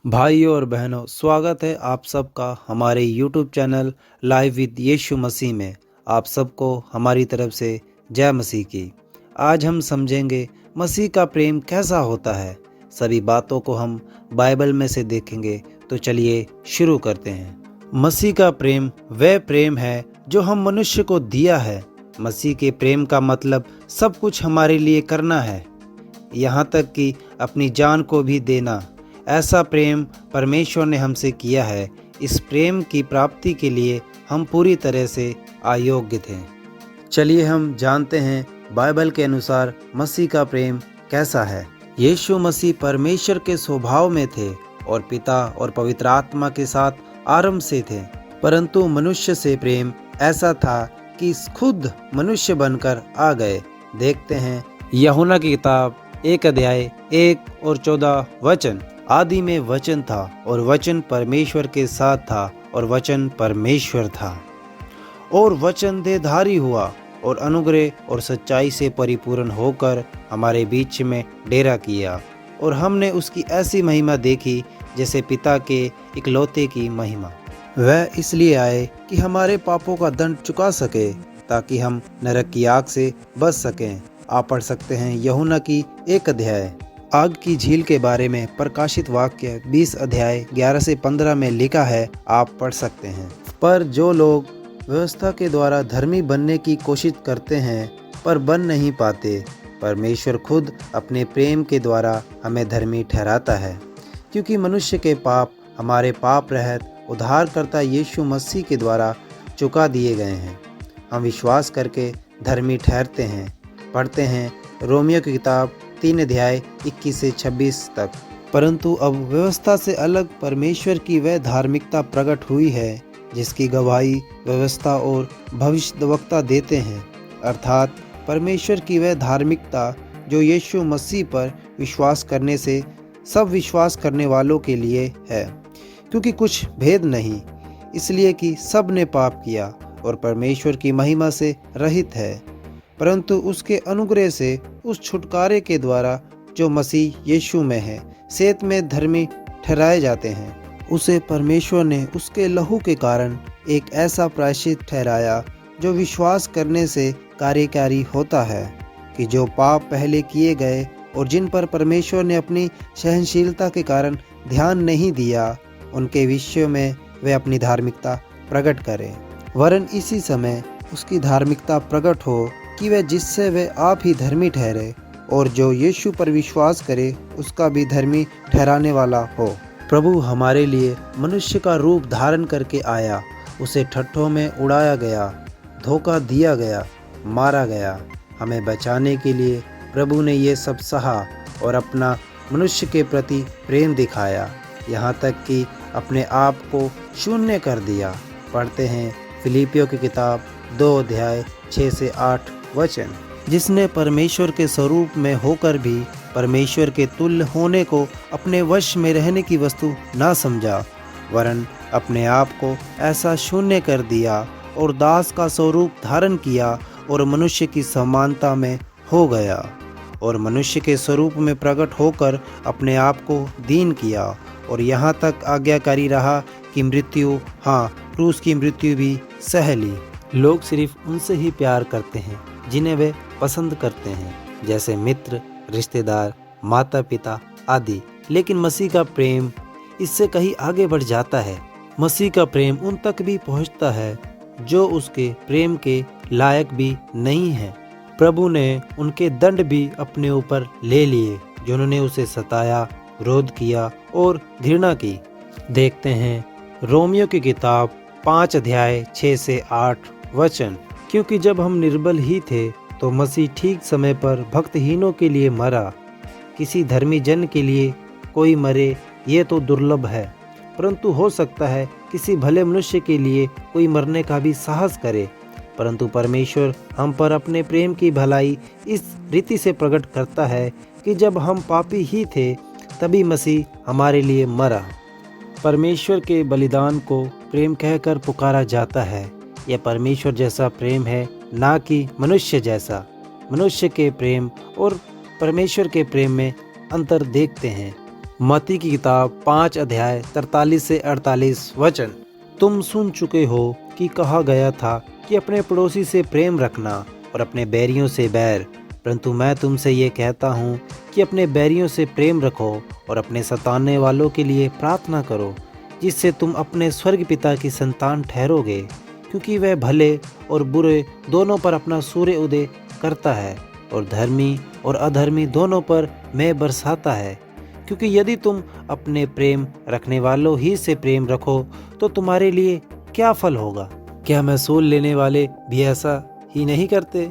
भाइयों और बहनों, स्वागत है आप सबका हमारे यूट्यूब चैनल लाइव विद यीशु मसीह में। आप सबको हमारी तरफ से जय मसीह की। आज हम समझेंगे मसीह का प्रेम कैसा होता है। सभी बातों को हम बाइबल में से देखेंगे। तो चलिए शुरू करते हैं। मसीह का प्रेम वह प्रेम है जो हम मनुष्य को दिया है। मसीह के प्रेम का मतलब सब कुछ हमारे लिए करना है, यहाँ तक कि अपनी जान को भी देना। ऐसा प्रेम परमेश्वर ने हमसे किया है। इस प्रेम की प्राप्ति के लिए हम पूरी तरह से अयोग्य थे। चलिए हम जानते हैं बाइबल के अनुसार मसीह का प्रेम कैसा है। यीशु मसीह परमेश्वर के स्वभाव में थे और पिता और पवित्र आत्मा के साथ आरंभ से थे, परंतु मनुष्य से प्रेम ऐसा था कि खुद मनुष्य बनकर आ गए। देखते हैं यूहन्ना की किताब 1 अध्याय 1 और 14 वचन। आदि में वचन था और वचन परमेश्वर के साथ था और वचन परमेश्वर था। और वचन देहधारी हुआ और अनुग्रह और सच्चाई से परिपूर्ण होकर हमारे बीच में डेरा किया। और हमने उसकी ऐसी महिमा देखी जैसे पिता के इकलौते की महिमा। वह इसलिए आए कि हमारे पापों का दंड चुका सके, ताकि हम नरक की आग से बच सकें। आप पढ़ सकते हैं यूहन्ना की 1 अध्याय। आग की झील के बारे में प्रकाशित वाक्य 20 अध्याय 11 से 15 में लिखा है, आप पढ़ सकते हैं। पर जो लोग व्यवस्था के द्वारा धर्मी बनने की कोशिश करते हैं पर बन नहीं पाते, परमेश्वर खुद अपने प्रेम के द्वारा हमें धर्मी ठहराता है, क्योंकि मनुष्य के पाप हमारे पाप रहित उद्धारकर्ता यीशु मसीह के द्वारा चुका दिए गए हैं। हम विश्वास करके धर्मी ठहरते हैं। पढ़ते हैं रोमियो की किताब 3 अध्याय 21 से 26 तक। परंतु अब व्यवस्था से अलग परमेश्वर की वह धार्मिकता प्रकट हुई है जिसकी गवाही व्यवस्था और भविष्यद्वक्ता देते हैं, अर्थात परमेश्वर की वह धार्मिकता जो यीशु मसीह पर विश्वास करने से सब विश्वास करने वालों के लिए है। क्योंकि कुछ भेद नहीं, इसलिए कि सब ने पाप किया और परमेश्वर की महिमा से रहित है, परंतु उसके अनुग्रह से उस छुटकारे के द्वारा जो मसीह यीशु में है सेत में धर्मी ठहराए जाते हैं। उसे परमेश्वर ने उसके लहू के कारण एक ऐसा प्रायश्चित ठहराया जो विश्वास करने से कार्यकारी होता है, कि जो पाप पहले किए गए और जिन पर परमेश्वर ने अपनी सहनशीलता के कारण ध्यान नहीं दिया, उनके विषय में वे अपनी धार्मिकता प्रकट करें। वरन इसी समय उसकी धार्मिकता प्रकट हो कि वह जिससे वे आप ही धर्मी ठहरे, और जो यीशु पर विश्वास करे उसका भी धर्मी ठहराने वाला हो। प्रभु हमारे लिए मनुष्य का रूप धारण करके आया। उसे ठट्ठों में उड़ाया गया, धोखा दिया गया, मारा गया। हमें बचाने के लिए प्रभु ने ये सब सहा और अपना मनुष्य के प्रति प्रेम दिखाया, यहाँ तक कि अपने आप को शून्य कर दिया। पढ़ते हैं फिलिपियों की किताब 2 अध्याय 6 से 8 वचन। जिसने परमेश्वर के स्वरूप में होकर भी परमेश्वर के तुल्य होने को अपने वश में रहने की वस्तु ना समझा, वरन अपने आप को ऐसा शून्य कर दिया और दास का स्वरूप धारण किया और मनुष्य की समानता में हो गया, और मनुष्य के स्वरूप में प्रकट होकर अपने आप को दीन किया और यहाँ तक आज्ञाकारी रहा कि मृत्यु, हाँ क्रूस की मृत्यु भी सह ली। लोग सिर्फ उनसे ही प्यार करते हैं जिन्हें वे पसंद करते हैं, जैसे मित्र, रिश्तेदार, माता पिता आदि। लेकिन मसीह का प्रेम इससे कहीं आगे बढ़ जाता है। मसीह का प्रेम उन तक भी पहुंचता है जो उसके प्रेम के लायक भी नहीं है। प्रभु ने उनके दंड भी अपने ऊपर ले लिए जिन्होंने उसे सताया, विरोध किया और घृणा की। देखते हैं रोमियो की किताब 5 अध्याय 6 से 8 वचन। क्योंकि जब हम निर्बल ही थे तो मसीह ठीक समय पर भक्तहीनों के लिए मरा। किसी धर्मी जन के लिए कोई मरे ये तो दुर्लभ है, परंतु हो सकता है किसी भले मनुष्य के लिए कोई मरने का भी साहस करे। परंतु परमेश्वर हम पर अपने प्रेम की भलाई इस रीति से प्रकट करता है कि जब हम पापी ही थे तभी मसीह हमारे लिए मरा। परमेश्वर के बलिदान को प्रेम कहकर पुकारा जाता है। यह परमेश्वर जैसा प्रेम है, ना कि मनुष्य जैसा। मनुष्य के प्रेम और परमेश्वर के प्रेम में अंतर देखते हैं। मत्ती की किताब 5 अध्याय 43 से 48 वचन। तुम सुन चुके हो कि कहा गया था कि अपने पड़ोसी से प्रेम रखना और अपने बैरियों से बैर, परंतु मैं तुमसे ये कहता हूँ कि अपने बैरियों से प्रेम रखो और अपने सताने वालों के लिए प्रार्थना करो, जिससे तुम अपने स्वर्ग पिता की संतान ठहरोगे, क्योंकि वह भले और बुरे दोनों पर अपना सूर्य उदय करता है और धर्मी और अधर्मी दोनों पर मेघ बरसाता है। क्योंकि यदि तुम अपने प्रेम रखने वालों ही से प्रेम रखो तो तुम्हारे लिए क्या फल होगा? क्या महसूल लेने वाले भी ऐसा ही नहीं करते?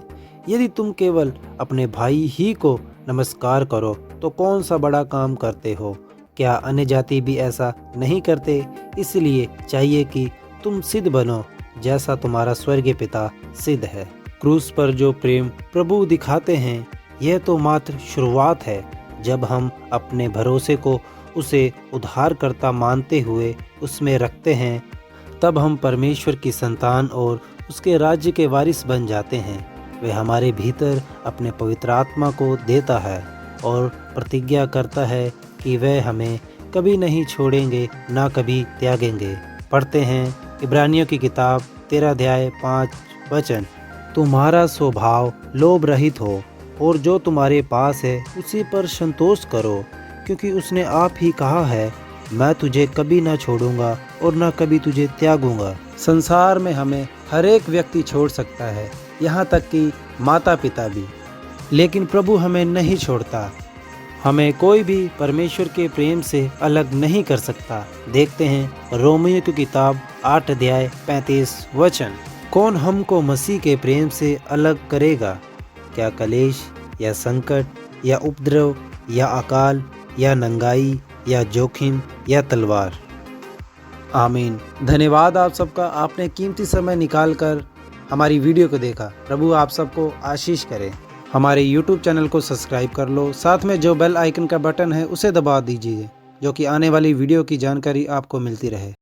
यदि तुम केवल अपने भाई ही को नमस्कार करो तो कौन सा बड़ा काम करते हो? क्या अन्य जाति भी ऐसा नहीं करते? इसलिए चाहिए कि तुम सिद्ध बनो जैसा तुम्हारा स्वर्गीय पिता सिद्ध है। क्रूस पर जो प्रेम प्रभु दिखाते हैं, यह तो मात्र शुरुआत है। जब हम अपने भरोसे को उसे उद्धारकर्ता मानते हुए उसमें रखते हैं, तब हम परमेश्वर की संतान और उसके राज्य के वारिस बन जाते हैं। वह हमारे भीतर अपने पवित्र आत्मा को देता है और प्रतिज्ञा करता है कि वह हमें कभी नहीं छोड़ेंगे, ना कभी त्यागेंगे। पढ़ते हैं इब्रानियों की किताब 13 अध्याय 5 वचन। तुम्हारा स्वभाव लोभ रहित हो और जो तुम्हारे पास है उसी पर संतोष करो, क्योंकि उसने आप ही कहा है, मैं तुझे कभी ना छोड़ूंगा और ना कभी तुझे त्यागूंगा। संसार में हमें हर एक व्यक्ति छोड़ सकता है, यहाँ तक कि माता पिता भी, लेकिन प्रभु हमें नहीं छोड़ता। हमें कोई भी परमेश्वर के प्रेम से अलग नहीं कर सकता। देखते हैं रोमियो की किताब 8 अध्याय 35 वचन। कौन हमको मसीह के प्रेम से अलग करेगा? क्या कलेश या संकट या उपद्रव या अकाल या नंगाई या जोखिम या तलवार? आमीन। धन्यवाद आप सबका, आपने कीमती समय निकालकर हमारी वीडियो को देखा। प्रभु आप सबको आशीष करे। हमारे YouTube चैनल को सब्सक्राइब कर लो, साथ में जो बेल आइकन का बटन है उसे दबा दीजिए, जो कि आने वाली वीडियो की जानकारी आपको मिलती रहे।